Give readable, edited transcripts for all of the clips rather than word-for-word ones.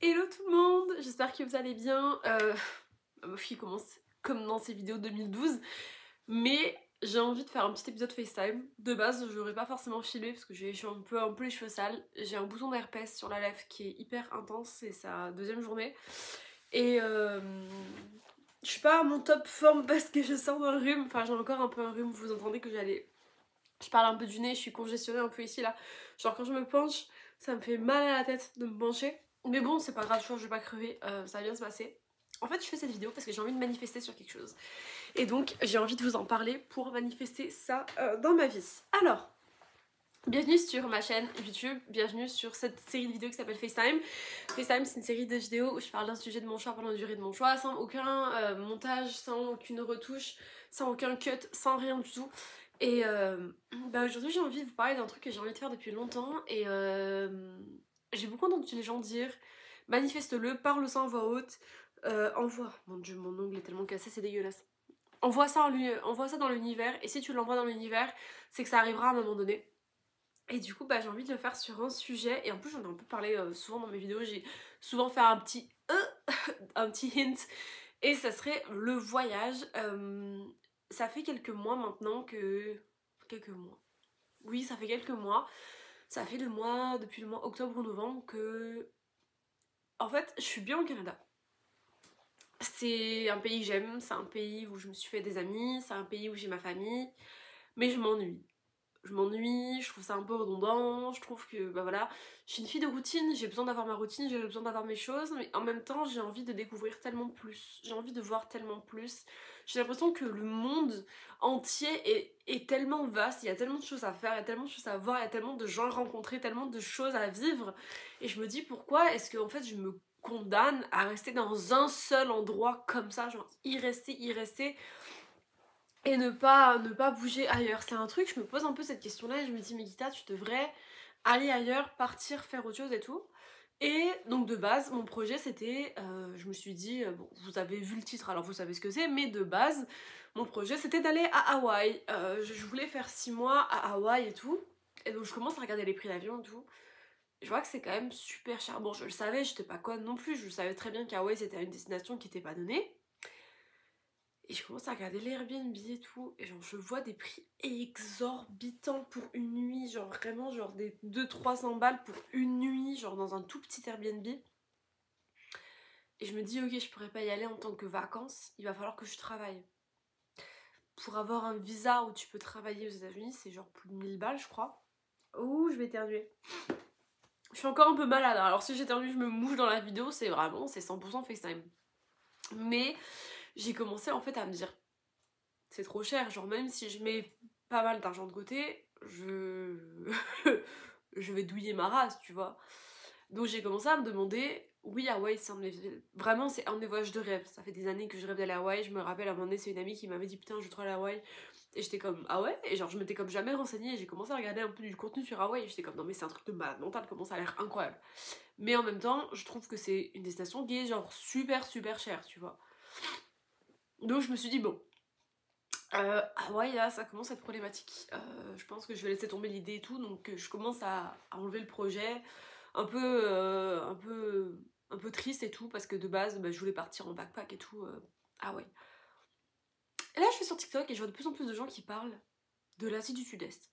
Hello tout le monde, j'espère que vous allez bien. Ma meuf qui commence comme dans ses vidéos 2012, mais j'ai envie de faire un petit épisode FaceTime. De base, je n'aurais pas forcément filmé parce que j'ai un peu les cheveux sales. J'ai un bouton d'herpès sur la lèvre qui est hyper intense, c'est sa deuxième journée. Et je suis pas à mon top forme parce que je sors d'un rhume, enfin j'ai encore un peu un rhume, vous entendez que je parle un peu du nez, je suis congestionnée un peu ici là. Genre quand je me penche, ça me fait mal à la tête de me pencher. Mais bon, c'est pas grave, je vais pas crever, ça va bien se passer. En fait, je fais cette vidéo parce que j'ai envie de manifester sur quelque chose. Et donc, j'ai envie de vous en parler pour manifester ça dans ma vie. Alors, bienvenue sur ma chaîne YouTube, bienvenue sur cette série de vidéos qui s'appelle FaceTime. FaceTime, c'est une série de vidéos où je parle d'un sujet de mon choix pendant la durée de mon choix, sans aucun montage, sans aucune retouche, sans aucun cut, sans rien du tout. Et aujourd'hui j'ai envie de vous parler d'un truc que j'ai envie de faire depuis longtemps et j'ai beaucoup entendu les gens dire manifeste-le, parle-le en voix haute, envoie, mon dieu mon ongle est tellement cassé, c'est dégueulasse. Envoie ça dans l'univers et si tu l'envoies dans l'univers, c'est que ça arrivera à un moment donné. Et du coup j'ai envie de le faire sur un sujet et en plus j'en ai un peu parlé souvent dans mes vidéos, j'ai souvent fait un petit hint et ça serait le voyage. Ça fait quelques mois maintenant que... Quelques mois. Oui, ça fait quelques mois. Ça fait depuis le mois octobre ou novembre que... En fait, je suis bien au Canada. C'est un pays que j'aime, c'est un pays où je me suis fait des amis, c'est un pays où j'ai ma famille, mais je m'ennuie. Je trouve ça un peu redondant, je trouve que, bah voilà, je suis une fille de routine, j'ai besoin d'avoir ma routine, j'ai besoin d'avoir mes choses, mais en même temps j'ai envie de découvrir tellement plus, j'ai envie de voir tellement plus. J'ai l'impression que le monde entier est tellement vaste, il y a tellement de choses à faire, il y a tellement de choses à voir, il y a tellement de gens à rencontrer, tellement de choses à vivre, et je me dis pourquoi est-ce que en fait je me condamne à rester dans un seul endroit comme ça, genre y rester, et ne pas bouger ailleurs. C'est un truc, je me pose un peu cette question-là et je me dis, mais Guita, tu devrais aller ailleurs, partir, faire autre chose et tout. Et donc de base, mon projet c'était, je me suis dit, bon, vous avez vu le titre, alors vous savez ce que c'est, mais de base, mon projet c'était d'aller à Hawaï. Je voulais faire 6 mois à Hawaï et tout. Et donc je commence à regarder les prix d'avion et tout. Je vois que c'est quand même super cher. Bon, je le savais, j'étais pas conne non plus, je savais très bien qu'Hawaï c'était une destination qui était pas donnée. Et je commence à regarder les Airbnb et tout, et genre je vois des prix exorbitants pour une nuit, genre vraiment genre des 200-300 balles pour une nuit, genre dans un tout petit Airbnb. Et je me dis ok, je pourrais pas y aller en tant que vacances, il va falloir que je travaille. Pour avoir un visa où tu peux travailler aux États-Unis, c'est genre plus de 1000 balles je crois. Ouh, je vais éternuer. Je suis encore un peu malade, hein. Alors si j'éternue, je me mouche dans la vidéo, c'est 100% FaceTime. Mais j'ai commencé en fait à me dire c'est trop cher, genre même si je mets pas mal d'argent de côté, je vais douiller ma race, tu vois. Donc j'ai commencé à me demander, oui Hawaï c'est vraiment c'est un de mes voyages de rêve, ça fait des années que je rêve d'aller à Hawaï, je me rappelle à un moment donné c'est une amie qui m'avait dit putain je veux trop aller à Hawaï, et j'étais comme ah ouais, et genre je m'étais comme jamais renseignée et j'ai commencé à regarder un peu du contenu sur Hawaï et j'étais comme non mais c'est un truc de malade mental, comment ça a l'air incroyable. Mais en même temps je trouve que c'est une destination qui est genre super chère, tu vois. Donc je me suis dit bon, Hawaï là ça commence à être problématique, je pense que je vais laisser tomber l'idée et tout, donc je commence à enlever le projet, un peu triste et tout, parce que de base je voulais partir en backpack et tout, Hawaï. Et là je suis sur TikTok et je vois de plus en plus de gens qui parlent de l'Asie du Sud-Est.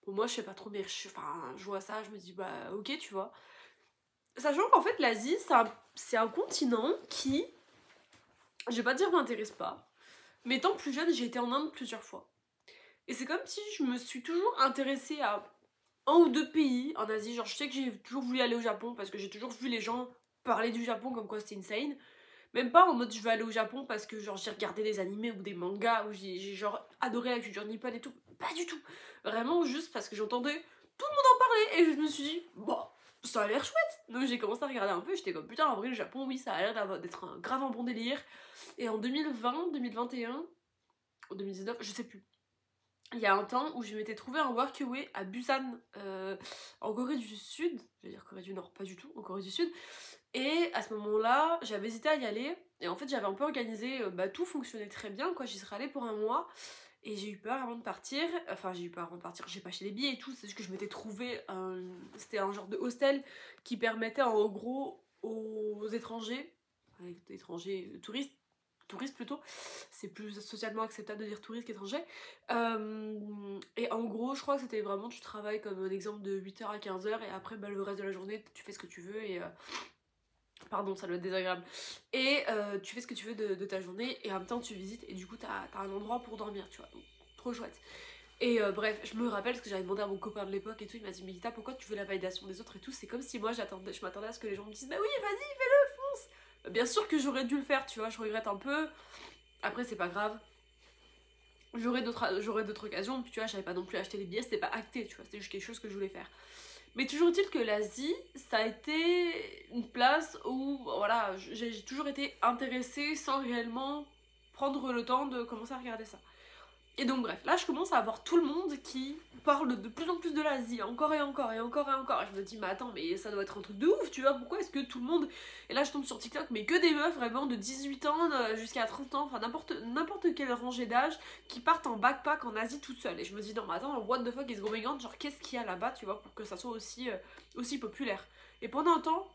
Bon moi je sais pas trop mais je vois ça, je me dis bah ok tu vois. Sachant qu'en fait l'Asie c'est un continent qui, je vais pas dire m'intéresse pas, mais étant plus jeune j'ai été en Inde plusieurs fois. Et c'est comme si je me suis toujours intéressée à un ou deux pays en Asie. Genre je sais que j'ai toujours voulu aller au Japon parce que j'ai toujours vu les gens parler du Japon comme quoi c'était insane. Même pas en mode je veux aller au Japon parce que genre j'ai regardé des animés ou des mangas ou j'ai genre adoré la culture nippone et tout. Pas du tout. Vraiment juste parce que j'entendais tout le monde en parler et je me suis dit bon ça a l'air chouette. Donc j'ai commencé à regarder un peu, j'étais comme putain en vrai le Japon oui ça a l'air d'être un grave un bon délire. Et en 2020, 2021, ou 2019, je sais plus. Il y a un temps où je m'étais trouvé un workaway à Busan, en Corée du Sud, je vais dire Corée du Nord, pas du tout, en Corée du Sud, et à ce moment-là, j'avais hésité à y aller, et en fait j'avais un peu organisé, tout fonctionnait très bien, quoi, j'y serais allée pour un mois, Et j'ai eu peur avant de partir, enfin j'ai eu peur avant de partir, j'ai pas acheté les billets et tout, c'est juste que je m'étais trouvé, c'était un genre de hostel qui permettait en gros aux étrangers, touristes plutôt, c'est plus socialement acceptable de dire touriste qu'étranger, et en gros je crois que c'était vraiment tu travailles comme un exemple de 8h à 15h et après bah, le reste de la journée tu fais ce que tu veux et... pardon, ça doit être désagréable. Et tu fais ce que tu veux de ta journée et en même temps tu visites et du coup t'as un endroit pour dormir, tu vois. Donc, trop chouette. Et bref, je me rappelle parce que j'avais demandé à mon copain de l'époque et tout, il m'a dit mais Gita, pourquoi tu veux la validation des autres et tout. C'est comme si moi je m'attendais à ce que les gens me disent bah oui vas-y fais-le, fonce. Bien sûr que j'aurais dû le faire, tu vois, je regrette un peu. Après c'est pas grave. J'aurais d'autres occasions, puis tu vois, j'avais pas non plus acheté les billets, c'était pas acté, tu vois, c'était juste quelque chose que je voulais faire. Mais toujours est-il que l'Asie, ça a été une place où, voilà, j'ai toujours été intéressée sans réellement prendre le temps de commencer à regarder ça. Et donc bref, là je commence à avoir tout le monde qui parle de plus en plus de l'Asie, encore et encore et encore et encore. Et je me dis, mais attends, mais ça doit être un truc de ouf, tu vois, pourquoi est-ce que tout le monde... Et là je tombe sur TikTok, mais que des meufs vraiment de 18 ans jusqu'à 30 ans, enfin n'importe quelle rangée d'âge, qui partent en backpack en Asie toute seule. Et je me dis, non mais attends, what the fuck is going on, genre qu'est-ce qu'il y a là-bas, tu vois, pour que ça soit aussi populaire. Et pendant un temps,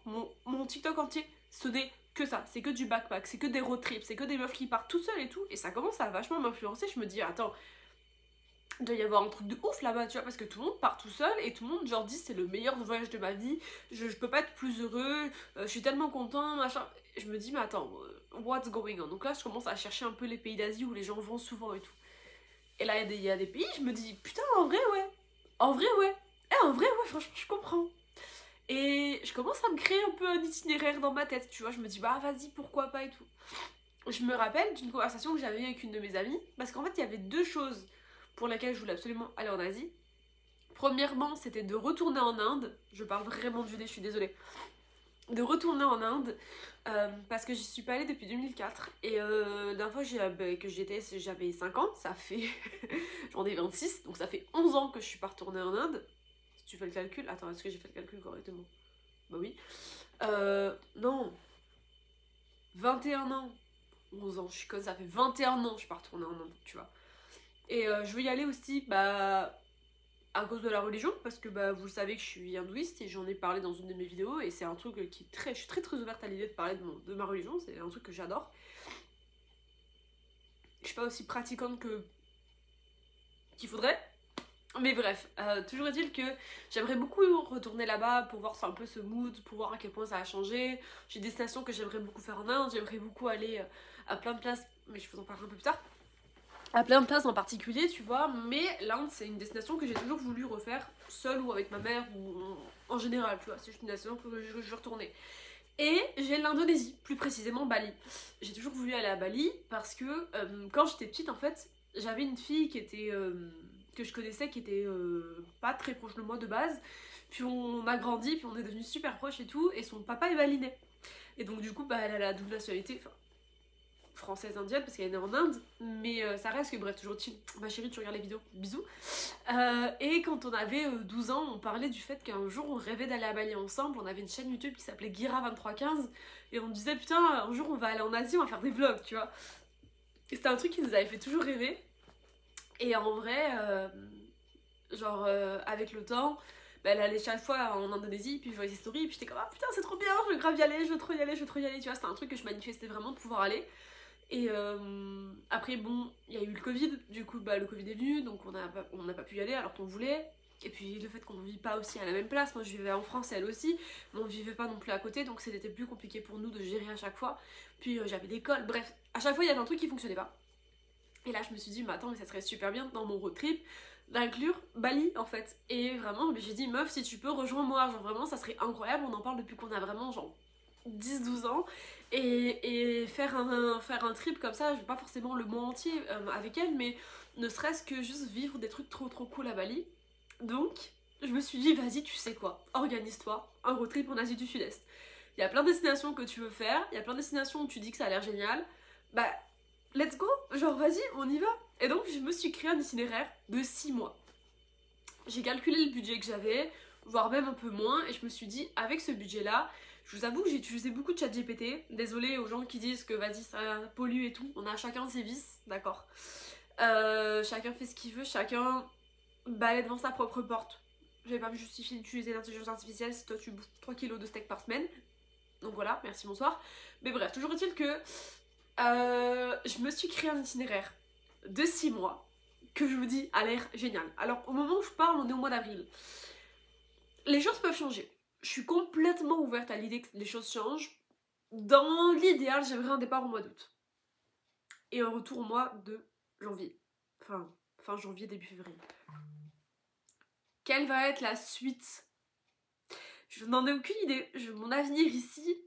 mon TikTok entier, ce n'est que ça, c'est que du backpack, c'est que des road trips, c'est que des meufs qui partent toutes seules et tout, et ça commence à vachement m'influencer. Je me dis, attends, il doit y avoir un truc de ouf là-bas, tu vois, parce que tout le monde part tout seul et tout le monde genre dit c'est le meilleur voyage de ma vie, je peux pas être plus heureux, je suis tellement content, machin. Et je me dis, mais attends, what's going on? Donc là, je commence à chercher un peu les pays d'Asie où les gens vont souvent et tout. Et là, il y a des pays, je me dis, putain, en vrai, ouais, en vrai, ouais, en vrai, ouais, franchement, je comprends. Et je commence à me créer un peu un itinéraire dans ma tête, tu vois, je me dis, bah vas-y, pourquoi pas et tout. Je me rappelle d'une conversation que j'avais eue avec une de mes amies, parce qu'en fait, il y avait deux choses pour lesquelles je voulais absolument aller en Asie. Premièrement, c'était de retourner en Inde, je parle vraiment du nez, je suis désolée, de retourner en Inde, parce que j'y suis pas allée depuis 2004, et la dernière fois que j'y étais, j'avais 5 ans, ça fait, j'en ai 26, donc ça fait 11 ans que je suis pas retournée en Inde. Si tu fais le calcul, attends, est-ce que j'ai fait le calcul correctement? Bah oui. Non, 21 ans. 11 ans, je suis comme ça fait 21 ans que je suis pas retournée en Inde, tu vois. Et je veux y aller aussi, bah, à cause de la religion, parce que bah, vous le savez que je suis hindouiste et j'en ai parlé dans une de mes vidéos, et c'est un truc qui est très... Je suis très ouverte à l'idée de parler de ma religion, c'est un truc que j'adore. Je suis pas aussi pratiquante qu'il faudrait, mais bref, toujours est-il que j'aimerais beaucoup retourner là-bas pour voir un peu ce mood, pour voir à quel point ça a changé. J'ai des stations que j'aimerais beaucoup faire en Inde, j'aimerais beaucoup aller à plein de places, mais je vous en parlerai un peu plus tard. À plein de places en particulier, tu vois, mais l'Inde c'est une destination que j'ai toujours voulu refaire seule ou avec ma mère ou en général, tu vois, c'est une destination que je veux retourner. Et j'ai l'Indonésie, plus précisément Bali. J'ai toujours voulu aller à Bali parce que quand j'étais petite en fait, j'avais une fille qui était que je connaissais qui était pas très proche de moi de base, puis on a grandi, puis on est devenus super proches et tout, et son papa est balinais. Et donc du coup bah elle a la double nationalité, enfin française indienne parce qu'elle est née en Inde, mais ça reste que bref, toujours ma chérie tu regardes les vidéos, bisous. Et quand on avait 12 ans, on parlait du fait qu'un jour on rêvait d'aller à Bali ensemble, on avait une chaîne YouTube qui s'appelait Guira2315 et on disait putain un jour on va aller en Asie, on va faire des vlogs, tu vois. Et c'était un truc qui nous avait fait toujours rêver. Et en vrai, genre avec le temps, bah, elle allait chaque fois en Indonésie, puis je voyais ses stories, puis j'étais comme ah putain c'est trop bien, je veux grave y aller, je veux trop y aller, je veux trop y aller, tu vois, c'était un truc que je manifestais vraiment de pouvoir aller. Et après bon, il y a eu le Covid, du coup bah le Covid est venu, donc on n'a pas pu y aller alors qu'on voulait. Et puis le fait qu'on ne vit pas aussi à la même place, moi je vivais en France, elle aussi, mais on vivait pas non plus à côté, donc c'était plus compliqué pour nous de gérer à chaque fois. Puis j'avais l'école, bref, à chaque fois il y avait un truc qui fonctionnait pas. Et là je me suis dit mais attends mais ça serait super bien dans mon road trip d'inclure Bali en fait. Et vraiment j'ai dit meuf si tu peux rejoins-moi, genre vraiment ça serait incroyable, on en parle depuis qu'on a vraiment genre 10-12 ans et faire un trip comme ça, pas forcément le mois entier avec elle, mais ne serait-ce que juste vivre des trucs trop cool à Bali. Donc je me suis dit vas-y tu sais quoi, organise-toi un road trip en Asie du Sud-Est. Il y a plein de destinations que tu veux faire, il y a plein de destinations où tu dis que ça a l'air génial, bah let's go, genre vas-y on y va. Et donc je me suis créé un itinéraire de 6 mois. J'ai calculé le budget que j'avais, voire même un peu moins, et je me suis dit avec ce budget là, je vous avoue que j'ai utilisé beaucoup de ChatGPT, désolée aux gens qui disent que vas-y ça pollue et tout, on a chacun ses vices, d'accord. Chacun fait ce qu'il veut, chacun balaie devant sa propre porte. Je vais pas me justifier d'utiliser l'intelligence artificielle si toi tu bouffes 3 kilos de steak par semaine. Donc voilà, merci, bonsoir. Mais bref, toujours est-il que je me suis créé un itinéraire de 6 mois que je vous dis a l'air génial. Alors au moment où je parle, on est au mois d'avril. Les choses peuvent changer. Je suis complètement ouverte à l'idée que les choses changent. Dans l'idéal, j'aimerais un départ au mois d'août. Et un retour au mois de janvier. Fin janvier, début février. Quelle va être la suite? Je n'en ai aucune idée. Mon avenir ici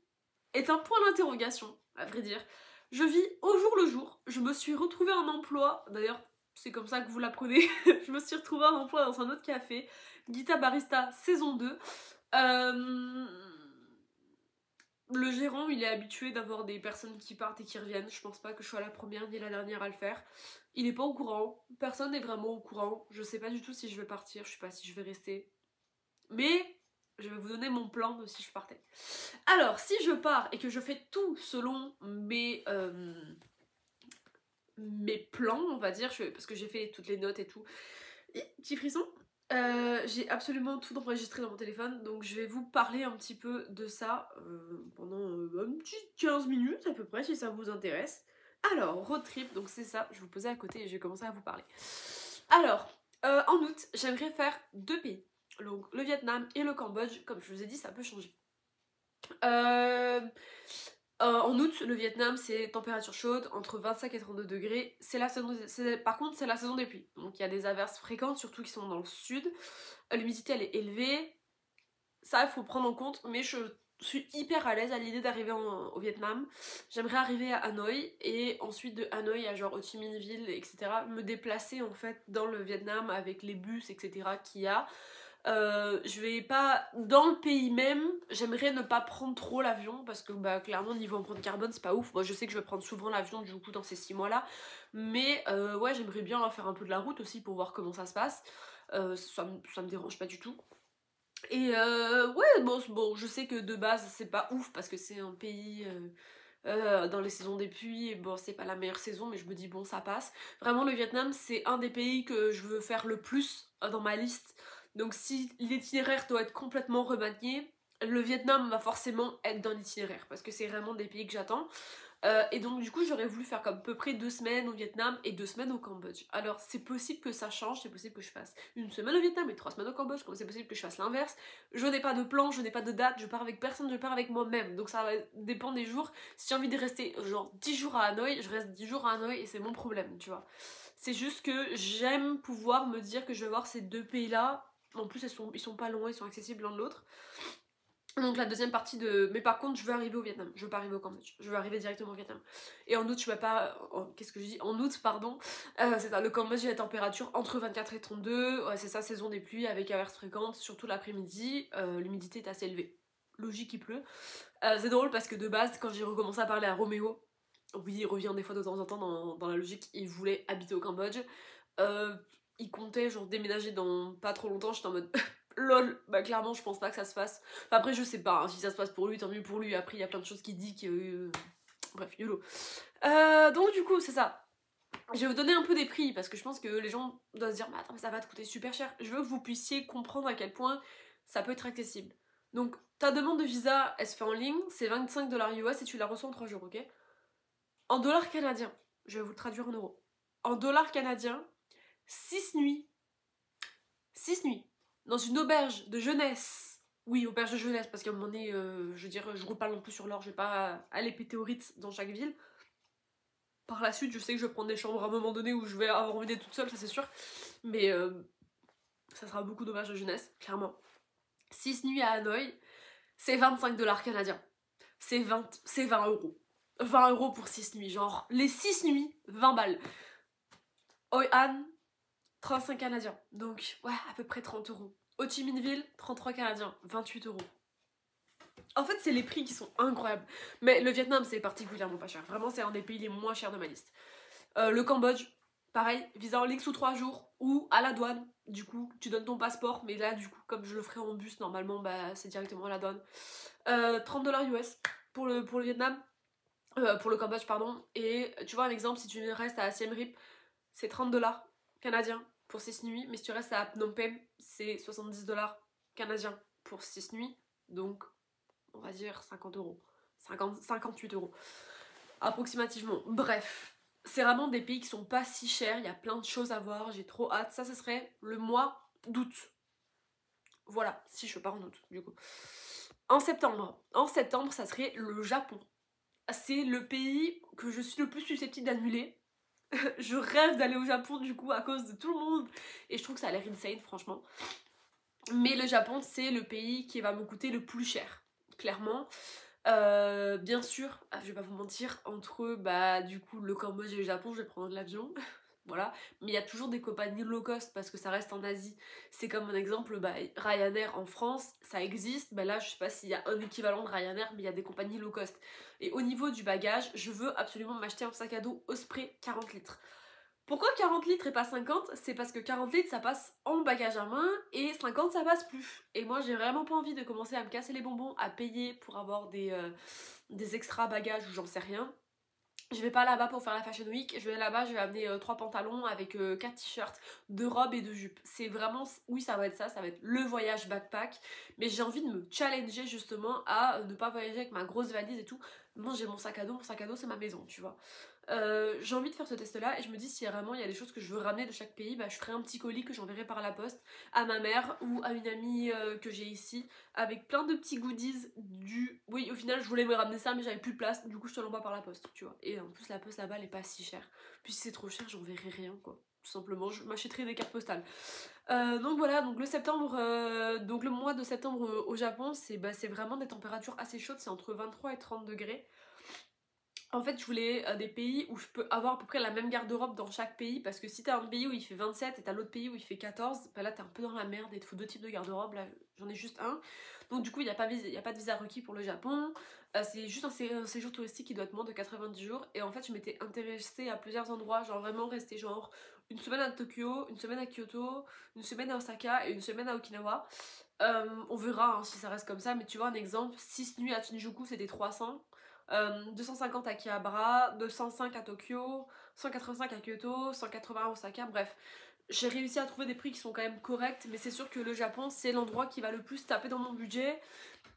est un point d'interrogation, à vrai dire. Je vis au jour le jour. Je me suis retrouvée un emploi. D'ailleurs, c'est comme ça que vous l'apprenez. Je me suis retrouvée un emploi dans un autre café. Guita Barista saison 2. Le gérant, il est habitué d'avoir des personnes qui partent et qui reviennent. Je pense pas que je sois la première ni la dernière à le faire. Il est pas au courant. Personne n'est vraiment au courant. Je sais pas du tout si je vais partir. Je sais pas si je vais rester. Mais je vais vous donner mon plan de si je partais. Alors, si je pars et que je fais tout selon mes plans, on va dire, parce que j'ai fait toutes les notes et tout. Petit frisson. J'ai absolument tout enregistré dans mon téléphone, donc je vais vous parler un petit peu de ça pendant un petit 15 minutes à peu près, si ça vous intéresse. Alors, road trip, donc c'est ça, je vais vous poser à côté et je vais commencer à vous parler. Alors, en août, j'aimerais faire 2 pays, donc le Vietnam et le Cambodge. Comme je vous ai dit, ça peut changer. En août, le Vietnam, c'est température chaude, entre 25 et 32 degrés. Par contre, c'est la saison des pluies. Donc il y a des averses fréquentes, surtout qui sont dans le sud. L'humidité, elle est élevée. Ça, il faut prendre en compte, mais je suis hyper à l'aise à l'idée d'arriver au Vietnam. J'aimerais arriver à Hanoï, et ensuite de Hanoï à genre Ho Chi Minh Ville, etc. Me déplacer en fait dans le Vietnam avec les bus, etc. qu'il y a. Je vais pas dans le pays même, j'aimerais ne pas prendre trop l'avion parce que bah clairement niveau empreinte carbone c'est pas ouf. Moi je sais que je vais prendre souvent l'avion du coup dans ces 6 mois là, mais ouais, j'aimerais bien faire un peu de la route aussi pour voir comment ça se passe. Ça me dérange pas du tout. Et ouais, bon, je sais que de base c'est pas ouf parce que c'est un pays dans les saisons des pluies, et bon c'est pas la meilleure saison, mais je me dis bon ça passe. Vraiment le Vietnam c'est un des pays que je veux faire le plus dans ma liste. Donc si l'itinéraire doit être complètement remanié, le Vietnam va forcément être dans l'itinéraire parce que c'est vraiment des pays que j'attends. Et donc du coup j'aurais voulu faire comme à peu près 2 semaines au Vietnam et 2 semaines au Cambodge. Alors c'est possible que ça change, c'est possible que je fasse 1 semaine au Vietnam et 3 semaines au Cambodge, comme c'est possible que je fasse l'inverse. Je n'ai pas de plan, je n'ai pas de date, je pars avec personne, je pars avec moi-même. Donc ça va dépendre des jours. Si j'ai envie de rester genre 10 jours à Hanoï, je reste 10 jours à Hanoï et c'est mon problème, tu vois. C'est juste que j'aime pouvoir me dire que je vais voir ces 2 pays-là. En plus ils sont pas loin, ils sont accessibles l'un de l'autre. Donc la deuxième partie de... Mais par contre je veux arriver au Vietnam, je veux pas arriver au Cambodge, je veux arriver directement au Vietnam. Et en août je vais pas... Qu'est-ce que je dis? En août pardon, c'est ça, le Cambodge il y a la température entre 24 et 32, ouais, c'est ça, saison des pluies avec averses fréquentes, surtout l'après-midi, l'humidité est assez élevée. Logique il pleut. C'est drôle parce que de base quand j'ai recommencé à parler à Roméo, oui il revient des fois de temps en temps dans la logique, il voulait habiter au Cambodge. Il comptait genre déménager dans pas trop longtemps, j'étais en mode... lol, bah clairement je pense pas que ça se fasse. Enfin, après je sais pas, hein, si ça se passe pour lui, tant mieux pour lui. Après il y a plein de choses qui dit que... Bref, YOLO. Donc du coup c'est ça. Je vais vous donner un peu des prix parce que je pense que les gens doivent se dire mais attends mais ça va te coûter super cher. Je veux que vous puissiez comprendre à quel point ça peut être accessible. Donc ta demande de visa elle se fait en ligne, c'est 25 $ US et tu la reçois en 3 jours, ok? En dollars canadiens, je vais vous le traduire en euros. En dollars canadiens, 6 nuits. 6 nuits dans une auberge de jeunesse. Oui, auberge de jeunesse, parce qu'à un moment donné, je veux dire, je roule pas non plus sur l'or, je vais pas aller péter au Ritz dans chaque ville. Par la suite, je sais que je vais prendre des chambres à un moment donné où je vais avoir envie d'être toute seule, ça c'est sûr. Mais ça sera beaucoup d'auberge de jeunesse, clairement. 6 nuits à Hanoï, c'est 25 $ canadiens. C'est 20 euros. 20 euros pour 6 nuits, genre les 6 nuits, 20 balles. Hoi An, 35 canadiens, donc ouais, à peu près 30 euros. Ho Chi Minh Ville, 33 canadiens, 28 euros. En fait, c'est les prix qui sont incroyables. Mais le Vietnam, c'est particulièrement pas cher. Vraiment, c'est un des pays les moins chers de ma liste. Le Cambodge, pareil, visa en ligne sous 3 jours ou à la douane. Du coup, tu donnes ton passeport, mais là, du coup, comme je le ferai en bus, normalement, bah, c'est directement à la douane. 30 $ US pour le Vietnam. Pour le Cambodge, pardon. Et tu vois, un exemple, si tu restes à Siem Reap, c'est 30$ canadiens pour 6 nuits, mais si tu restes à Phnom Penh, c'est 70$ canadiens pour 6 nuits, donc on va dire 50€, 58€ approximativement. Bref, c'est vraiment des pays qui sont pas si chers, il y a plein de choses à voir, j'ai trop hâte. Ça, ce serait le mois d'août. Voilà, si je pars en août, du coup. En septembre, ça serait le Japon. C'est le pays que je suis le plus susceptible d'annuler. Je rêve d'aller au Japon, du coup, à cause de tout le monde. Et je trouve que ça a l'air insane, franchement. Mais le Japon, c'est le pays qui va me coûter le plus cher, clairement. Bien sûr, je vais pas vous mentir, entre du coup le Cambodge et le Japon, je vais prendre l'avion. Voilà, mais il y a toujours des compagnies low cost parce que ça reste en Asie. C'est comme un exemple, Ryanair en France, ça existe. Là, je sais pas s'il y a un équivalent de Ryanair, mais il y a des compagnies low cost. Et au niveau du bagage, je veux absolument m'acheter un sac à dos Osprey 40 litres. Pourquoi 40 litres et pas 50? C'est parce que 40 litres ça passe en bagage à main et 50 ça passe plus. Et moi j'ai vraiment pas envie de commencer à me casser les bonbons, à payer pour avoir des extra bagages ou j'en sais rien. Je vais pas là-bas pour faire la Fashion Week, je vais là-bas, je vais amener 3 pantalons avec 4 t-shirts, 2 robes et 2 jupes. C'est vraiment, oui ça va être ça va être le voyage backpack, mais j'ai envie de me challenger justement à ne pas voyager avec ma grosse valise et tout. Moi j'ai mon sac à dos c'est ma maison, tu vois. J'ai envie de faire ce test là et je me dis si vraiment il y a des choses que je veux ramener de chaque pays, je ferai un petit colis que j'enverrai par la poste à ma mère ou à une amie que j'ai ici avec plein de petits goodies oui au final je voulais me ramener ça mais j'avais plus de place, du coup je te l'envoie par la poste, tu vois. Et en plus la poste là-bas elle est pas si chère, puis si c'est trop cher j'enverrai rien quoi, tout simplement je m'achèterai des cartes postales. Donc voilà, donc le mois de septembre au Japon c'est vraiment des températures assez chaudes, c'est entre 23 et 30 degrés. En fait, je voulais des pays où je peux avoir à peu près la même garde-robe dans chaque pays, parce que si t'as un pays où il fait 27 et t'as l'autre pays où il fait 14, là t'es un peu dans la merde et il te faut 2 types de garde-robe, là j'en ai juste un. Donc du coup il n'y a pas de visa requis pour le Japon, c'est juste un séjour touristique qui doit être moins de 90 jours. Et en fait je m'étais intéressée à plusieurs endroits, genre vraiment rester genre une semaine à Tokyo, une semaine à Kyoto, une semaine à Osaka et une semaine à Okinawa. On verra si ça reste comme ça, mais tu vois un exemple, 6 nuits à Shinjuku c'était 300. 250 à Akihabara, 205 à Tokyo, 185 à Kyoto, 180 à Osaka, bref. J'ai réussi à trouver des prix qui sont quand même corrects, mais c'est sûr que le Japon c'est l'endroit qui va le plus taper dans mon budget.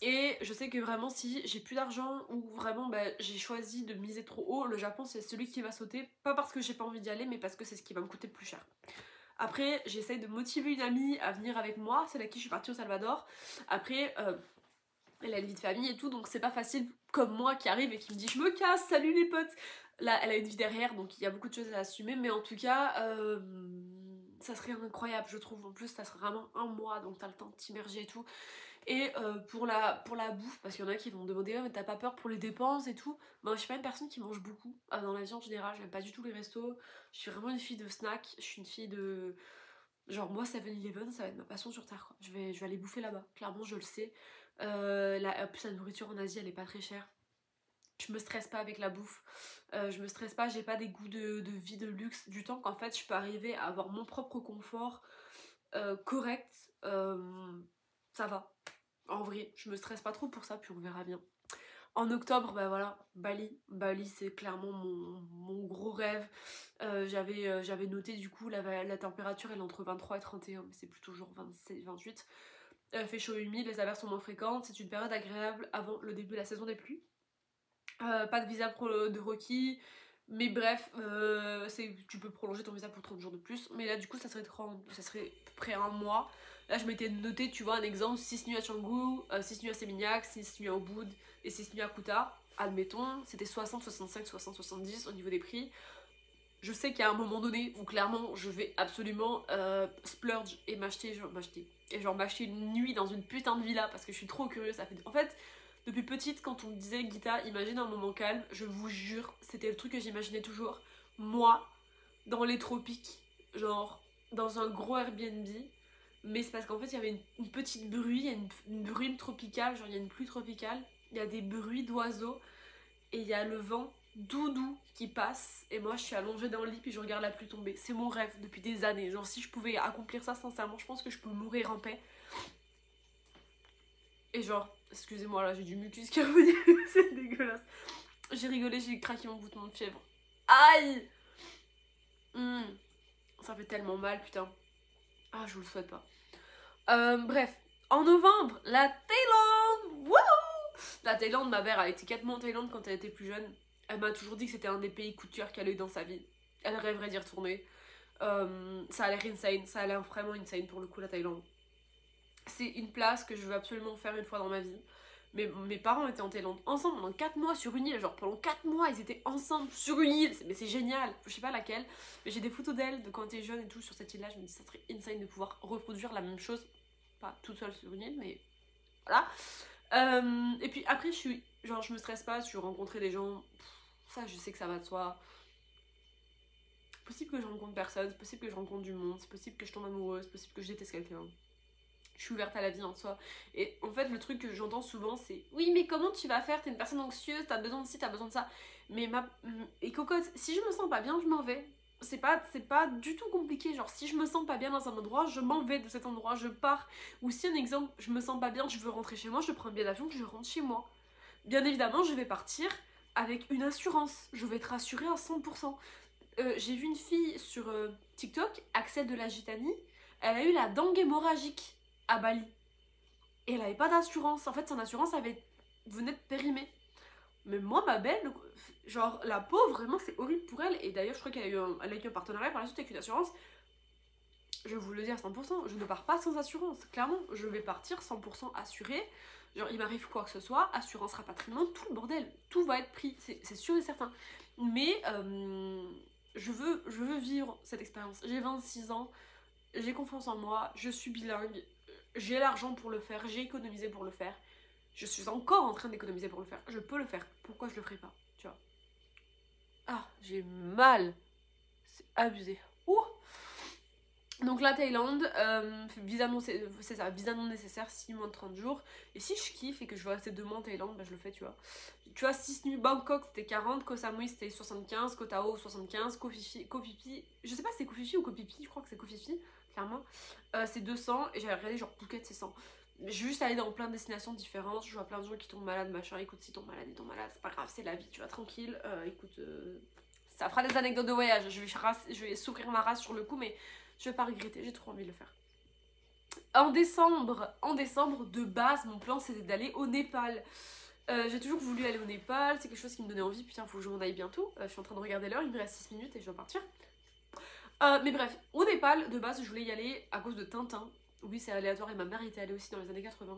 Et je sais que vraiment si j'ai plus d'argent ou vraiment j'ai choisi de miser trop haut, le Japon c'est celui qui va sauter, pas parce que j'ai pas envie d'y aller, mais parce que c'est ce qui va me coûter le plus cher. Après j'essaye de motiver une amie à venir avec moi, celle à qui je suis partie au Salvador. Après elle a une vie de famille et tout, donc c'est pas facile comme moi qui arrive et qui me dit je me casse, salut les potes. Là elle a une vie derrière, donc il y a beaucoup de choses à assumer, mais en tout cas ça serait incroyable je trouve. En plus ça serait vraiment un mois, donc t'as le temps de t'immerger et tout. Et pour la bouffe, parce qu'il y en a qui vont me demander mais t'as pas peur pour les dépenses et tout. Moi je suis pas une personne qui mange beaucoup dans la vie en général, j'aime pas du tout les restos. Je suis vraiment une fille de snack, je suis une fille de... Genre moi 7-Eleven ça va être ma passion sur terre quoi. Je vais aller bouffer là-bas, clairement je le sais. En plus la nourriture en Asie elle est pas très chère. Je me stresse pas avec la bouffe, je me stresse pas, j'ai pas des goûts de vie de luxe, du temps qu'en fait je peux arriver à avoir mon propre confort correct, ça va. En vrai, je me stresse pas trop pour ça, puis on verra bien. En octobre, voilà, Bali c'est clairement mon gros rêve. J'avais noté du coup la température elle est entre 23 et 31, mais c'est plutôt genre 27, 28. Fait chaud et humide, les averses sont moins fréquentes, c'est une période agréable avant le début de la saison des pluies. Pas de visa de requis, mais bref, tu peux prolonger ton visa pour 30 jours de plus, mais là du coup ça serait près un mois. Là je m'étais noté, tu vois, un exemple, 6 nuits à Canggu, 6 nuits à Seminyak, 6 nuits à Ubud et 6 nuits à Kuta, admettons, c'était 60, 65, 60, 70 au niveau des prix. Je sais qu'il y a un moment donné où clairement je vais absolument splurge et m'acheter une nuit dans une putain de villa parce que je suis trop curieuse. En fait, depuis petite, quand on me disait Guita, imagine un moment calme, je vous jure, c'était le truc que j'imaginais toujours. Moi, dans les tropiques, genre dans un gros Airbnb, mais c'est parce qu'en fait il y avait une petite bruit, il y a une brume tropicale, genre il y a une pluie tropicale, il y a des bruits d'oiseaux et il y a le vent doudou qui passe et moi je suis allongée dans le lit puis je regarde la pluie tomber. C'est mon rêve depuis des années, genre si je pouvais accomplir ça sincèrement je pense que je peux mourir en paix. Et genre, excusez-moi là j'ai du mucus qui est revenu, c'est dégueulasse. J'ai rigolé, j'ai craqué mon bouton de fièvre. Aïe. Ça fait tellement mal, putain. Ah, je vous le souhaite pas. Bref, en novembre, la Thaïlande. Wouhou! La Thaïlande, ma mère a été 4 mois en Thaïlande quand elle était plus jeune. Elle m'a toujours dit que c'était un des pays coup de cœur qu'elle a eu dans sa vie. Elle rêverait d'y retourner. Ça a l'air insane, ça a l'air vraiment insane pour le coup, la Thaïlande. C'est une place que je veux absolument faire une fois dans ma vie. Mais mes parents étaient en Thaïlande ensemble pendant 4 mois sur une île. Genre pendant 4 mois ils étaient ensemble sur une île. Mais c'est génial. Je sais pas laquelle. Mais j'ai des photos d'elle de quand elle était jeune et tout sur cette île là. Je me dis ça serait insane de pouvoir reproduire la même chose. Pas toute seule sur une île mais voilà. Et puis après je me stresse pas sur rencontrer des gens. Ça je sais que ça va de soi. C'est possible que je rencontre personne. C'est possible que je rencontre du monde. C'est possible que je tombe amoureuse. C'est possible que je déteste quelqu'un. Je suis ouverte à la vie en soi. Et en fait, le truc que j'entends souvent, c'est oui, mais comment tu vas faire? T'es une personne anxieuse, t'as besoin de ci, t'as besoin de ça. Mais et cocotte, si je me sens pas bien, je m'en vais. C'est pas du tout compliqué. Genre, si je me sens pas bien dans un endroit, je m'en vais de cet endroit, je pars. Ou si, un exemple, je me sens pas bien, je veux rentrer chez moi, je prends un billet d'avion, je rentre chez moi. Bien évidemment, je vais partir avec une assurance. Je vais être rassurée à 100%. J'ai vu une fille sur TikTok, Axel de la Gitanie, elle a eu la dengue hémorragique à Bali. Et elle avait pas d'assurance. En fait, son assurance venait de périmer. Mais moi, ma belle, genre, la pauvre, vraiment, c'est horrible pour elle. Et d'ailleurs, je crois qu'elle a eu un partenariat par la suite avec une assurance. Je vous le dis à 100%, je ne pars pas sans assurance. Clairement, je vais partir 100% assurée. Genre, il m'arrive quoi que ce soit, assurance rapatriement, tout le bordel. Tout va être pris, c'est sûr et certain. Mais je veux vivre cette expérience. J'ai 26 ans, j'ai confiance en moi, je suis bilingue, j'ai l'argent pour le faire, j'ai économisé pour le faire. Je suis encore en train d'économiser pour le faire. Je peux le faire. Pourquoi je le ferai pas? Tu vois. Ah, j'ai mal. C'est abusé. Ouh. Donc la Thaïlande, visa non, c'est ça, visa non nécessaire, 6 mois de 30 jours. Et si je kiffe et que je veux rester 2 mois en Thaïlande, bah je le fais, tu vois. Tu vois, 6 nuits, Bangkok c'était 40, Koh Samui c'était 75, Koh Tao 75, Koh Phi, je sais pas si c'est Koh Phi ou Koh Phi, je crois que c'est Koh Phi, clairement. C'est 200 et j'avais regardé genre Phuket c'est 100. Je vais juste aller dans plein de destinations différentes, je vois plein de gens qui tombent malades, machin, écoute, si ils tombent malades, c'est pas grave, c'est la vie, tu vas tranquille, écoute, ça fera des anecdotes de voyage, je vais souffrir ma race sur le coup, mais je vais pas regretter, j'ai trop envie de le faire. En décembre, de base, mon plan c'était d'aller au Népal. J'ai toujours voulu aller au Népal, c'est quelque chose qui me donnait envie, putain, faut que je m'en aille bientôt. Je suis en train de regarder l'heure, il me reste 6 minutes et je dois partir. Mais bref, au Népal, de base, je voulais y aller à cause de Tintin. Oui, c'est aléatoire et ma mère y était allée aussi dans les années 80.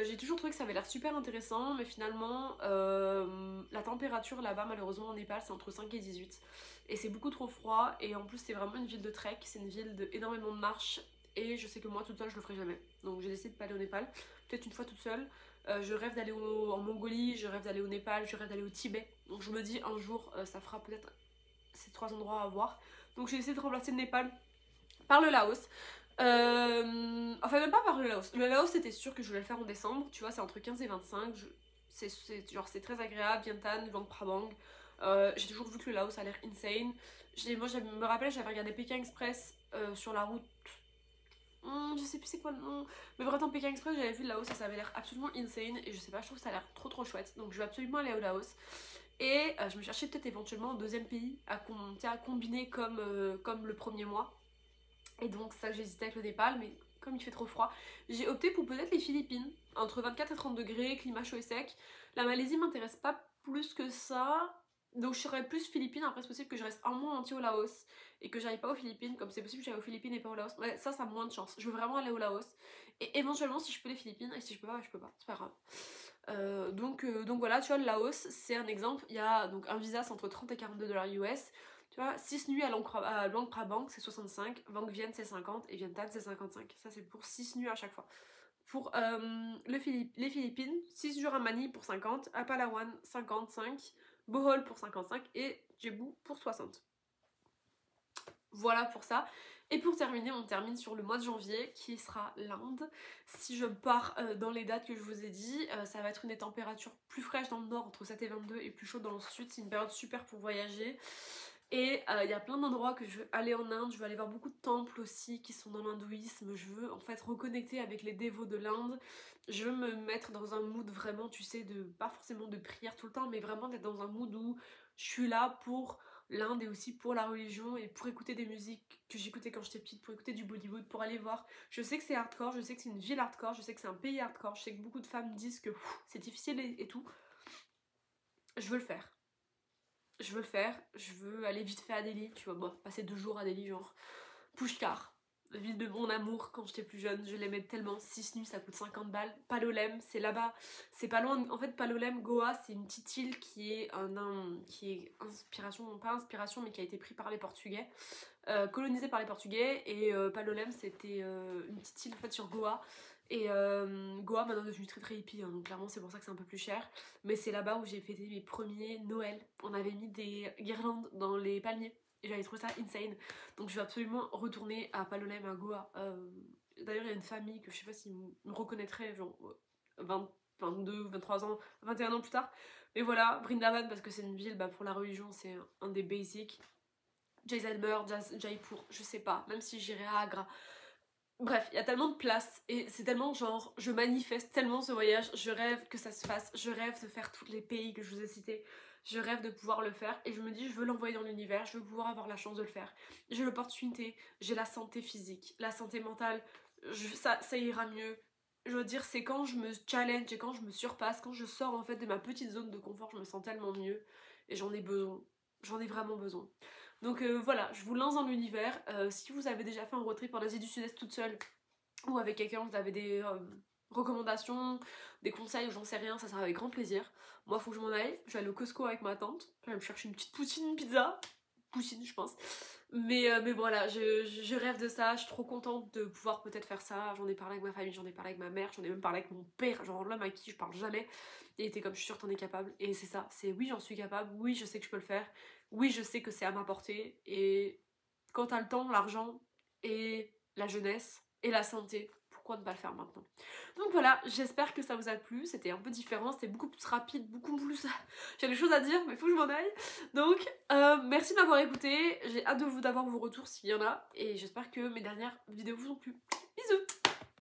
J'ai toujours trouvé que ça avait l'air super intéressant, mais finalement, la température là-bas, malheureusement, au Népal, c'est entre 5 et 18. Et c'est beaucoup trop froid, et en plus, c'est vraiment une ville de trek, c'est une ville d'énormément de marches, et je sais que moi, toute seule, je le ferai jamais. Donc j'ai décidé de pas aller au Népal, peut-être une fois toute seule. Je rêve d'aller en Mongolie, je rêve d'aller au Népal, je rêve d'aller au Tibet. Donc je me dis, un jour, ça fera peut-être ces 3 endroits à voir. Donc j'ai essayé de remplacer le Népal par le Laos. Enfin même pas par le Laos. Le Laos c'était sûr que je voulais le faire en décembre. Tu vois c'est entre 15 et 25. C'est très agréable. Vientiane, Luang Prabang. J'ai toujours vu que le Laos a l'air insane. Moi je me rappelle j'avais regardé Pékin Express sur la route. Je sais plus c'est quoi le nom. Mais bref, en Pékin Express, j'avais vu le Laos et ça avait l'air absolument insane. Et je sais pas, je trouve que ça a l'air trop chouette. Donc je vais absolument aller au Laos. Et je me cherchais peut-être éventuellement un deuxième pays à combiner comme le premier mois. Et donc ça j'hésitais avec le Népal, mais comme il fait trop froid, j'ai opté pour peut-être les Philippines. Entre 24 et 30 degrés, climat chaud et sec. La Malaisie m'intéresse pas plus que ça. Donc je serais plus Philippines, après c'est possible que je reste un mois entier au Laos et que j'aille pas aux Philippines, comme c'est possible que j'aille aux Philippines et pas au Laos. Ouais, ça a moins de chance. Je veux vraiment aller au Laos. Et éventuellement si je peux les Philippines, et si je peux pas, je peux pas, c'est pas grave. Donc voilà, tu vois, le Laos c'est un exemple. Il y a donc un visa c'est entre 30 et 42 $ US. Tu vois, 6 nuits à Luang Prabang c'est 65, Vang Vienne c'est 50 et Vientiane c'est 55. Ça c'est pour 6 nuits à chaque fois. Pour les Philippines, 6 jours à Manille pour 50, à Palawan 55, Bohol pour 55 et Jebu pour 60. Voilà pour ça. Et pour terminer, on termine sur le mois de janvier qui sera l'Inde. Si je pars dans les dates que je vous ai dit, ça va être une des températures plus fraîches dans le nord, entre 7 et 22 et plus chaude dans le sud. C'est une période super pour voyager. Et il y a plein d'endroits que je veux aller en Inde, je veux aller voir beaucoup de temples aussi qui sont dans l'hindouisme, je veux en fait reconnecter avec les dévots de l'Inde, je veux me mettre dans un mood vraiment, tu sais, pas forcément de prière tout le temps, mais vraiment d'être dans un mood où je suis là pour l'Inde est aussi pour la religion et pour écouter des musiques que j'écoutais quand j'étais petite, pour écouter du Bollywood, pour aller voir. Je sais que c'est hardcore, je sais que c'est une ville hardcore, je sais que c'est un pays hardcore, je sais que beaucoup de femmes disent que c'est difficile et tout. Je veux le faire. Je veux le faire, je veux aller vite fait à Delhi, tu vois, bon, passer 2 jours à Delhi, genre Pushkar, ville de mon amour quand j'étais plus jeune, je l'aimais tellement, 6 nuits ça coûte 50 balles, Palolem, c'est là-bas, c'est pas loin, en fait Palolem, Goa, c'est une petite île qui est inspiration, pas inspiration, mais qui a été pris par les Portugais, colonisé par les Portugais, et Palolem c'était une petite île en fait sur Goa, et Goa maintenant est devenu très très hippie, hein, donc clairement c'est pour ça que c'est un peu plus cher, mais c'est là-bas où j'ai fêté mes premiers Noël, on avait mis des guirlandes dans les palmiers, et j'avais trouvé ça insane, donc je vais absolument retourner à Palolem, à Goa. D'ailleurs il y a une famille que je sais pas s'ils me reconnaîtraient, genre 22, 23 ans, 21 ans plus tard, mais voilà, Brindavan parce que c'est une ville, bah, pour la religion c'est un des basics, Jaisalmer, Jaipur, je sais pas, même si j'irais à Agra. Bref, il y a tellement de place et c'est tellement genre, je manifeste tellement ce voyage, je rêve que ça se fasse, je rêve de faire tous les pays que je vous ai cités, je rêve de pouvoir le faire et je me dis je veux l'envoyer dans l'univers, je veux pouvoir avoir la chance de le faire. J'ai l'opportunité, j'ai la santé physique, la santé mentale, ça ira mieux. Je veux dire, c'est quand je me challenge et quand je me surpasse, quand je sors en fait de ma petite zone de confort, je me sens tellement mieux et j'en ai besoin, j'en ai vraiment besoin. Donc voilà, je vous lance dans l'univers. Si vous avez déjà fait un road trip en Asie du Sud-Est toute seule ou avec quelqu'un, vous avez des recommandations, des conseils, j'en sais rien, ça sera avec grand plaisir. Moi, faut que je m'en aille. Je vais aller au Costco avec ma tante. Je vais me chercher une petite poutine, une pizza. Poutine, je pense. Mais voilà, je rêve de ça. Je suis trop contente de pouvoir peut-être faire ça. J'en ai parlé avec ma famille, j'en ai parlé avec ma mère, j'en ai même parlé avec mon père, genre l'homme à qui je parle jamais. Et il était comme, je suis sûre que t'en es capable. Et c'est ça, c'est oui, j'en suis capable. Oui, je sais que je peux le faire. Oui, je sais que c'est à ma portée. Et quand t'as le temps, l'argent et la jeunesse et la santé, pourquoi ne pas le faire maintenant? Donc voilà, j'espère que ça vous a plu, c'était un peu différent, c'était beaucoup plus rapide, beaucoup plus... J'ai des choses à dire, mais il faut que je m'en aille. Donc, merci de m'avoir écouté, j'ai hâte d'avoir vos retours s'il y en a, et j'espère que mes dernières vidéos vous ont plu. Bisous!